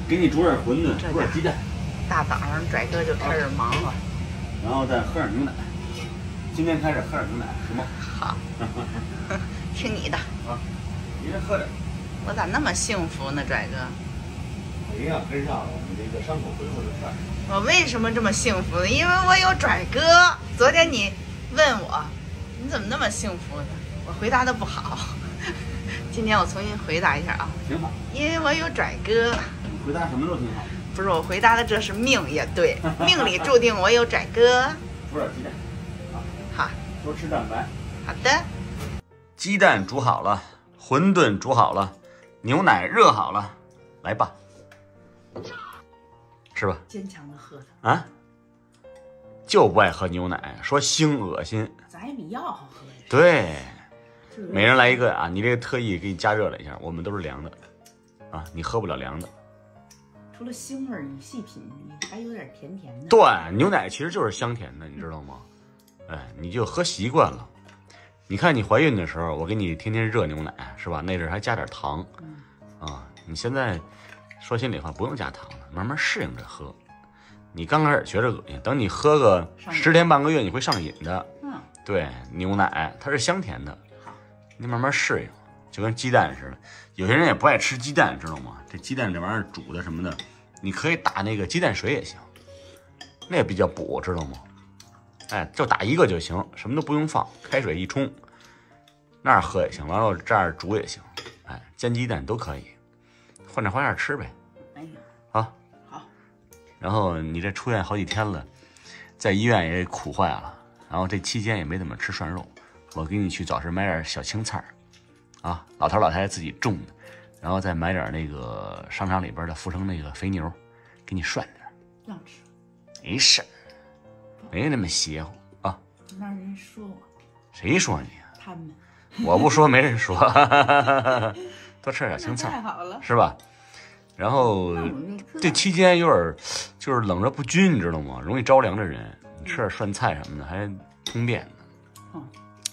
给你煮点馄饨，煮点鸡蛋。大早上拽哥就开始忙了，然后再喝点牛奶。今天开始喝点牛奶，行吗？好，听你的。啊，你先喝点。我咋那么幸福呢，拽哥？营养跟上了，你这个伤口恢复的快。我为什么这么幸福呢？因为我有拽哥。昨天你问我，你怎么那么幸福呢？我回答的不好。今天我重新回答一下啊。挺好。因为我有拽哥。你回答什么都挺好。不是我回答的，这是命也对，命里注定我有拽哥。煮点鸡蛋。好。多吃蛋白。好的。鸡蛋煮好了，馄饨煮好了，牛奶热好了，来吧。吃吧，坚强的喝它啊！就不爱喝牛奶，说腥恶心。咱也比药好喝呀。对，每人来一个啊！你这个特意给你加热了一下，我们都是凉的，啊，你喝不了凉的。除了腥味，你细品，你还有点甜甜的。对，牛奶其实就是香甜的，你知道吗？哎，你就喝习惯了。你看你怀孕的时候，我给你天天热牛奶，是吧？那阵还加点糖，啊，你现在。说心里话，不用加糖了，慢慢适应着喝。你刚开始觉着恶心，等你喝个10天半个月，你会上瘾的。对，牛奶它是香甜的，你慢慢适应，就跟鸡蛋似的。有些人也不爱吃鸡蛋，知道吗？这鸡蛋这玩意儿煮的什么的，你可以打那个鸡蛋水也行，那也比较补，知道吗？哎，就打一个就行，什么都不用放，开水一冲，那儿喝也行，完了这儿煮也行，哎，煎鸡蛋都可以。换点花样吃呗，哎呀，好，好。然后你这出院好几天了，在医院也苦坏了，然后这期间也没怎么吃涮肉，我给你去早市买点小青菜，啊，老头老太太自己种的，然后再买点那个商场里边的福成那个肥牛，给你涮点。要吃？没事，没那么邪乎啊。那人说我？谁说你啊？他们。我不说，没人说。多吃点青菜，太好了，是吧？然后这期间有点就是冷热不均，你知道吗？容易着凉的人，你吃点涮菜什么的还通便呢。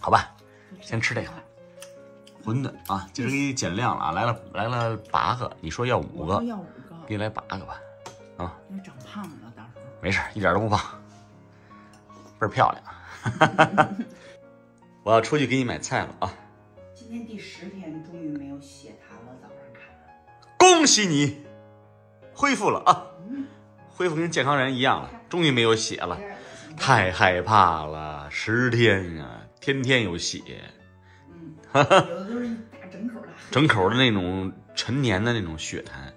好吧，先吃这个馄饨啊，今儿给你减量了啊，来了8个，你说要5个，要5个，给你来8个吧。啊，你长胖了，到时候没事，一点都不胖，倍儿漂亮。我要出去给你买菜了啊。今天第10天终于没有血痰了，早上看。恭喜你，恢复了啊，恢复跟健康人一样了，终于没有血了，太害怕了，10天啊，天天有血，有的都是大整口的，整口的那种陈年的那种血痰，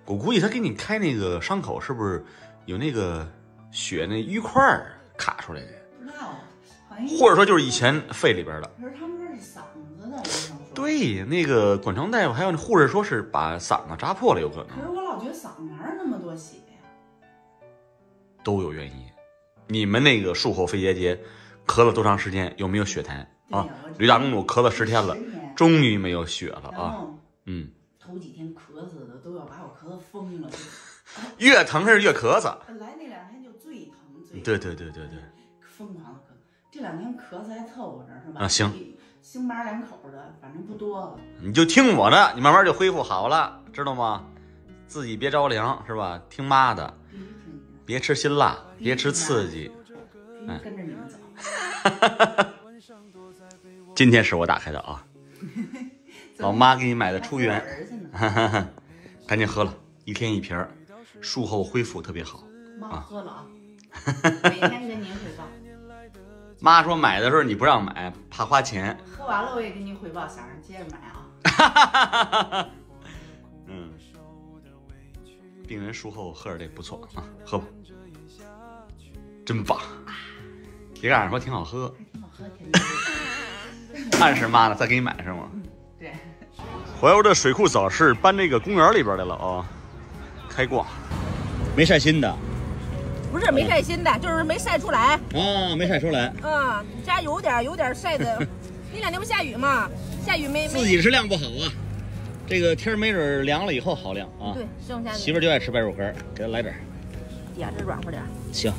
我估计他给你开那个伤口是不是有那个血那瘀块卡出来的？不知道，或者说就是以前肺里边的。可是他们这是嗓子的，对，那个管肠大夫还有那护士说是把嗓子扎破了，有可能。可是我老觉得嗓子哪儿那么多血呀？都有原因。你们那个术后肺结节咳了多长时间？有没有血痰啊？吕大公主咳了10天了，终于没有血了啊！头几天咳嗽的都要把我咳疯了。越疼是越咳嗽。本来那2天就最疼最疼。对，疯狂的咳，这2天咳嗽还凑合着是吧？啊，行。星巴2口的，反正不多了。你就听我的，你慢慢就恢复好了，知道吗？自己别着凉，是吧？听妈的，别吃辛辣，别吃刺激。跟着你们走。今天是我打开的啊，老妈给你买的出源，赶紧喝了，1天1瓶，术后恢复特别好。妈喝了啊，每天跟您汇报。妈说买的时候你不让买，怕花钱。喝完了我也给你汇报，想着接着买啊。病人术后喝点这不错啊，喝吧，真棒。别跟俺说挺好喝，挺好喝，挺暗示妈呢，再给你买是吗？对。怀柔的水库早市搬这个公园里边来了啊，开挂，没晒新的。不是没晒新的，就是没晒出来。啊，没晒出来。家有点晒的。那2天不下雨吗？下雨没。自己是晾不好啊。这个天没准凉了以后好晾啊。对，剩下。媳妇就爱吃白肉干，给她来点。点这软和点。行。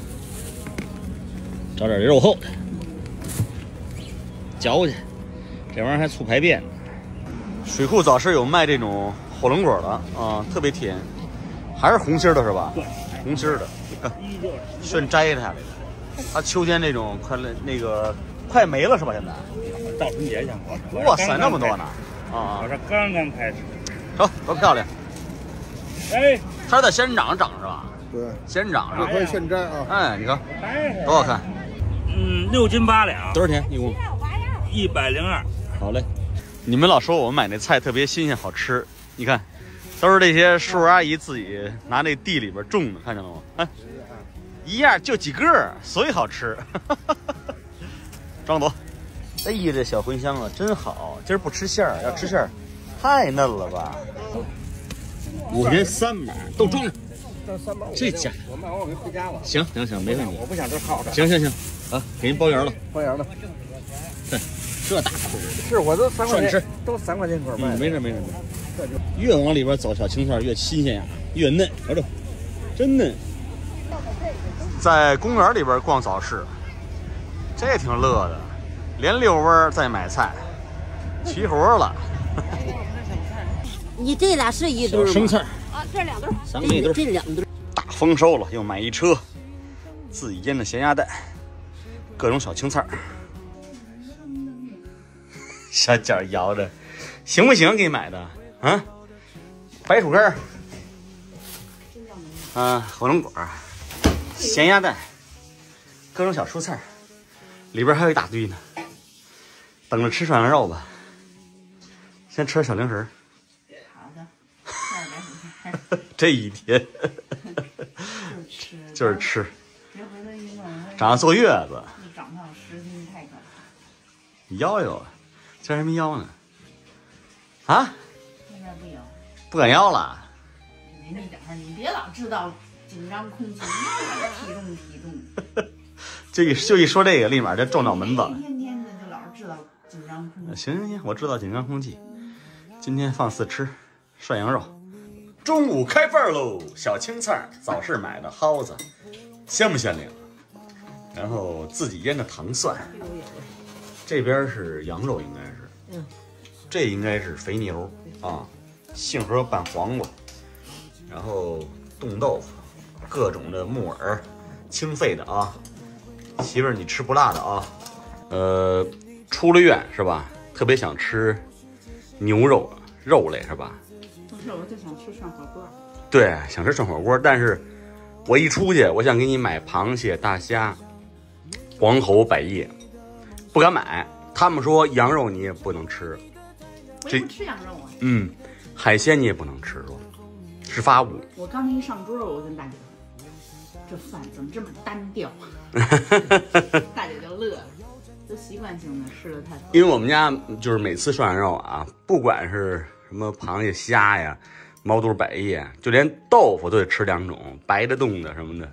找点肉厚的，嚼去。这玩意儿还促排便呢。水库早市有卖这种火龙果的啊，特别甜，还是红心的是吧？对，红心的，顺摘下来的。它秋天那种快没了是吧？现在到春节前哇塞，那么多呢！啊，我这刚刚开始。瞅多漂亮！哎，它是在仙人掌上长是吧？对，仙人掌上可以现摘啊。哎，你看多好看！6斤8两。多少钱一共？102。好嘞。你们老说我们买那菜特别新鲜好吃，你看，都是这些叔叔阿姨自己拿那地里边种的，看见了吗？哎，一样就几个，所以好吃。装多。哎呀，这小茴香啊，真好！今儿不吃馅儿，要吃馅儿，太嫩了吧！5块钱300，都装上。这家我卖完我就回家了。行，没问题。我不想吃耗子。行，啊，给您包圆了。包圆了。对，这大口是我都3块钱，吃都3块钱一块卖。没事。越往里边走，小青菜越新鲜呀，越嫩。瞅瞅，真嫩。在公园里边逛早市，这也挺乐的，连遛弯再买菜，齐活了。你这俩是一堆吗？生菜啊，这2堆，3个一堆，这2堆。大丰收了，又买一车自己腌的咸鸭蛋，各种小青菜。小脚摇着，行不行？给你买的啊？白薯干，火龙果，咸鸭蛋，各种小蔬菜，里边还有一大堆呢。等着吃涮羊肉吧。先吃点小零食。好的，这一天就是吃，长了坐月子，一长到10斤太可怕。腰腰，今儿还没腰呢。啊？现在不腰，不敢腰了。你等会儿，你别老制造紧张空气，体重。就一说这个，立马就撞脑门子。天天的就老是制造紧张空气。行，我知道紧张空气。今天放肆吃涮羊肉。中午开饭喽！小青菜，早市买的蒿子，鲜不鲜灵？然后自己腌的糖蒜。这边是羊肉，应该是，这应该是肥牛啊，杏核拌黄瓜，然后冻豆腐，各种的木耳，清肺的啊。媳妇儿，你吃不辣的啊？出了院是吧？特别想吃牛肉类是吧？不是，我就想吃涮火锅。对，想吃涮火锅，但是我一出去，我想给你买螃蟹、大虾、黄喉、百叶，不敢买。他们说羊肉你也不能吃，我也不吃羊肉啊。海鲜你也不能吃，是发物。我刚一上桌，我跟大姐说，这饭怎么这么单调？大姐就乐了，都习惯性的吃的太多。因为我们家就是每次涮羊肉啊，不管是什么螃蟹、虾呀、毛肚、百叶，就连豆腐都得吃2种，白的、冻的什么的。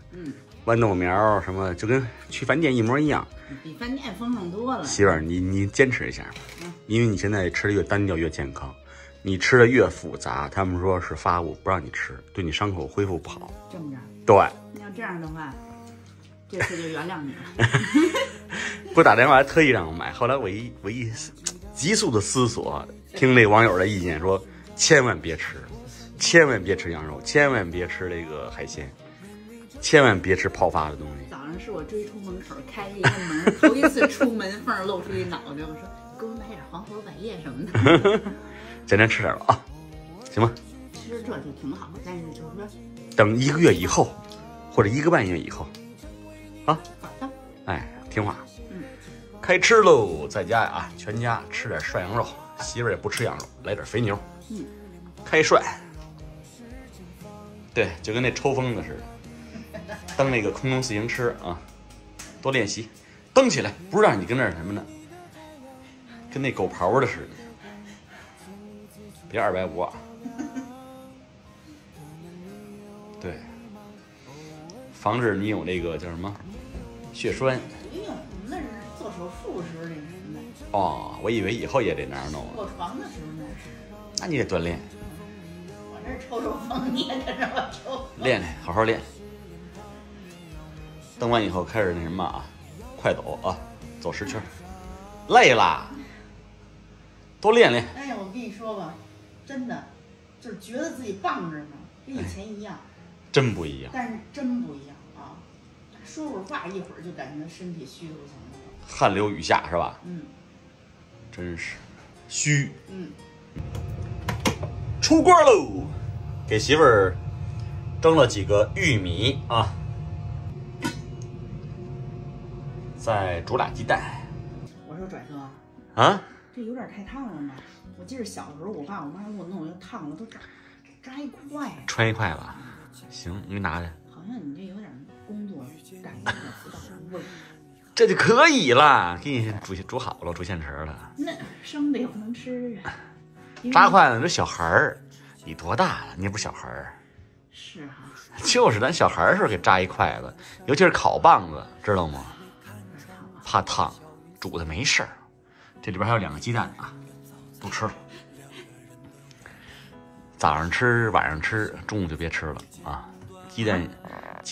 豌豆苗什么，就跟去饭店一模一样。比饭店丰盛多了。媳妇儿，你坚持一下吧，因为你现在吃的越单调越健康，你吃的越复杂，他们说是发物，不让你吃，对你伤口恢复不好。这么着？对。要这样的话，这次就原谅你了。不打电话还特意让我买，后来我一急速的思索，听那网友的意见说，千万别吃羊肉，千万别吃这个海鲜，千万别吃泡发的东西。早上是我追出门口开一个门，头一次出门缝露出一脑袋，我说给我买点黄喉百叶什么的。简单吃点吧啊，行吗？其实这就挺好，但是就是说，等1个月以后，或者1个半月以后，啊，好的，哎，听话。开吃喽，在家呀全家吃点涮羊肉，媳妇儿也不吃羊肉，来点肥牛。开涮。对，就跟那抽风的似的，蹬那个空中自行车啊，多练习，蹬起来，不是让你跟那儿什么呢，跟那狗刨的似的，别250啊。对，防止你有那个叫什么血栓。不用，那是做手术时候那什么的。哦，我以为以后也得那样弄。卧床的时候那是。那你得锻炼。我这抽风，你也跟着我抽。练练，好好练。蹬完以后开始那什么啊，快走啊，走10圈。累啦，多练练。哎呀，我跟你说吧，真的，就是觉得自己棒着呢，跟以前一样，真不一样。但是真不一样啊！说会儿话，一会儿就感觉身体虚的不行了。汗流雨下是吧？嗯，真是虚。嗯，出锅喽！给媳妇儿蒸了几个玉米啊，再煮俩鸡蛋。我说拽哥啊，这有点太烫了吧？我记得小时候，我爸我妈给我弄，要烫了都扎一块。穿一块吧，行，你给拿去。好像你这有点工作感觉有点不到位。这就可以了，给你煮好了，煮现成了。那生的也不能吃啊。扎块呢，这小孩儿，你多大了？你也不是小孩儿。是哈。就是咱小孩儿时候给扎一筷子，尤其是烤棒子，知道吗？怕烫，煮的没事儿。这里边还有2个鸡蛋啊，不吃了。早上吃，晚上吃，中午就别吃了啊。鸡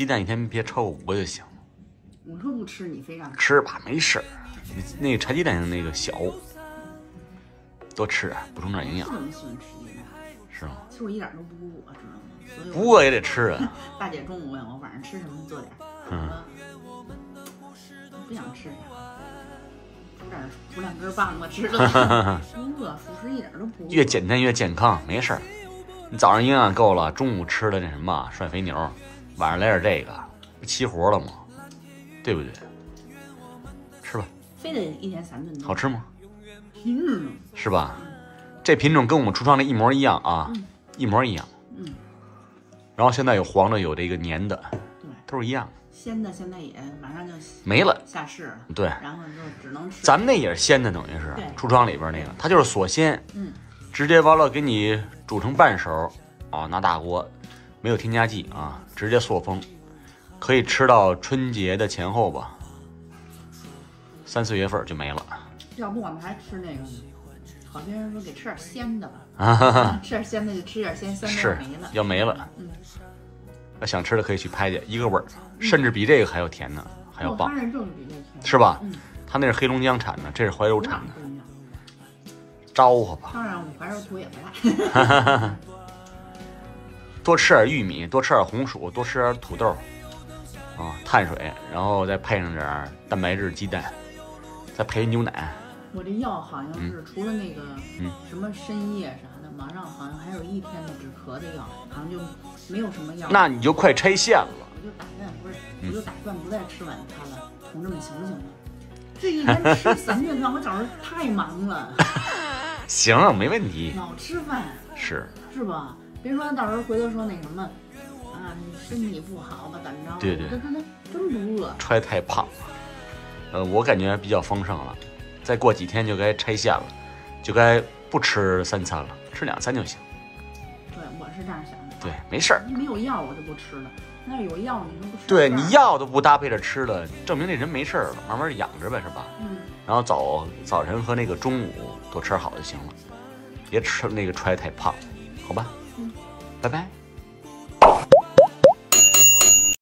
蛋一天别超过5个就行。我说不吃，你非让吃吧，没事儿。那个柴鸡蛋那个小，多吃啊，补充点营养。这么喜欢吃鸡蛋，是吗？其实我一点都不饿，知道吗？所以不饿也得吃啊。大姐中午问我晚上吃什么，做点。不想吃啥，煮2根棒子吃了。不饿，属实一点都不饿。越简单越健康，没事儿。你早上营养够了，中午吃的那什么涮肥牛，晚上来点这个，不齐活了吗？对不对？吃吧。非得1天3顿。好吃吗？嗯，是吧？这品种跟我们橱窗的一模一样啊，一模一样。嗯。然后现在有黄的，有这个黏的，对，都是一样。鲜的现在也马上就没了，下市了。对，然后就只能吃。咱们那也是鲜的，等于是橱窗里边那个，它就是锁鲜，直接完了给你煮成半熟啊，拿大锅，没有添加剂啊，直接塑封，可以吃到春节的前后吧，3、4月份就没了。要不我们还吃那个呢？好些人说给吃点鲜的吧，啊，吃点鲜的就吃点鲜，鲜的是没了，要没了。要想吃的可以去拍去，一个味儿，甚至比这个还要甜呢，还要棒，它这就是比这甜，是吧？它那是黑龙江产的，这是怀柔产的，招呼吧。当然，我怀柔土也不赖。多吃点玉米，多吃点红薯，多吃点土豆，啊，碳水，然后再配上点蛋白质鸡蛋，再配牛奶。我这药好像是除了那个什么参叶啥的，马上好像还有1天的止咳的药，好像就没有什么药。那你就快拆线了。我就打算不再吃晚餐了，同志们行不行呢？这一天吃3顿饭，我早上太忙了。行，没问题。老吃饭是吧？别说到时候回头说那什么啊，你身体不好吧，怎么着？对，他真不饿。揣太胖了，我感觉比较丰盛了，再过几天就该拆线了，就该不吃3餐了，吃2餐就行。对，我是这样想的。对，没事儿。没有药我就不吃了，那有药你说不吃？对你药都不搭配着吃了，证明这人没事儿了，慢慢养着呗，是吧？然后早晨和那个中午多吃好就行了，别吃那个揣太胖，好吧？拜拜。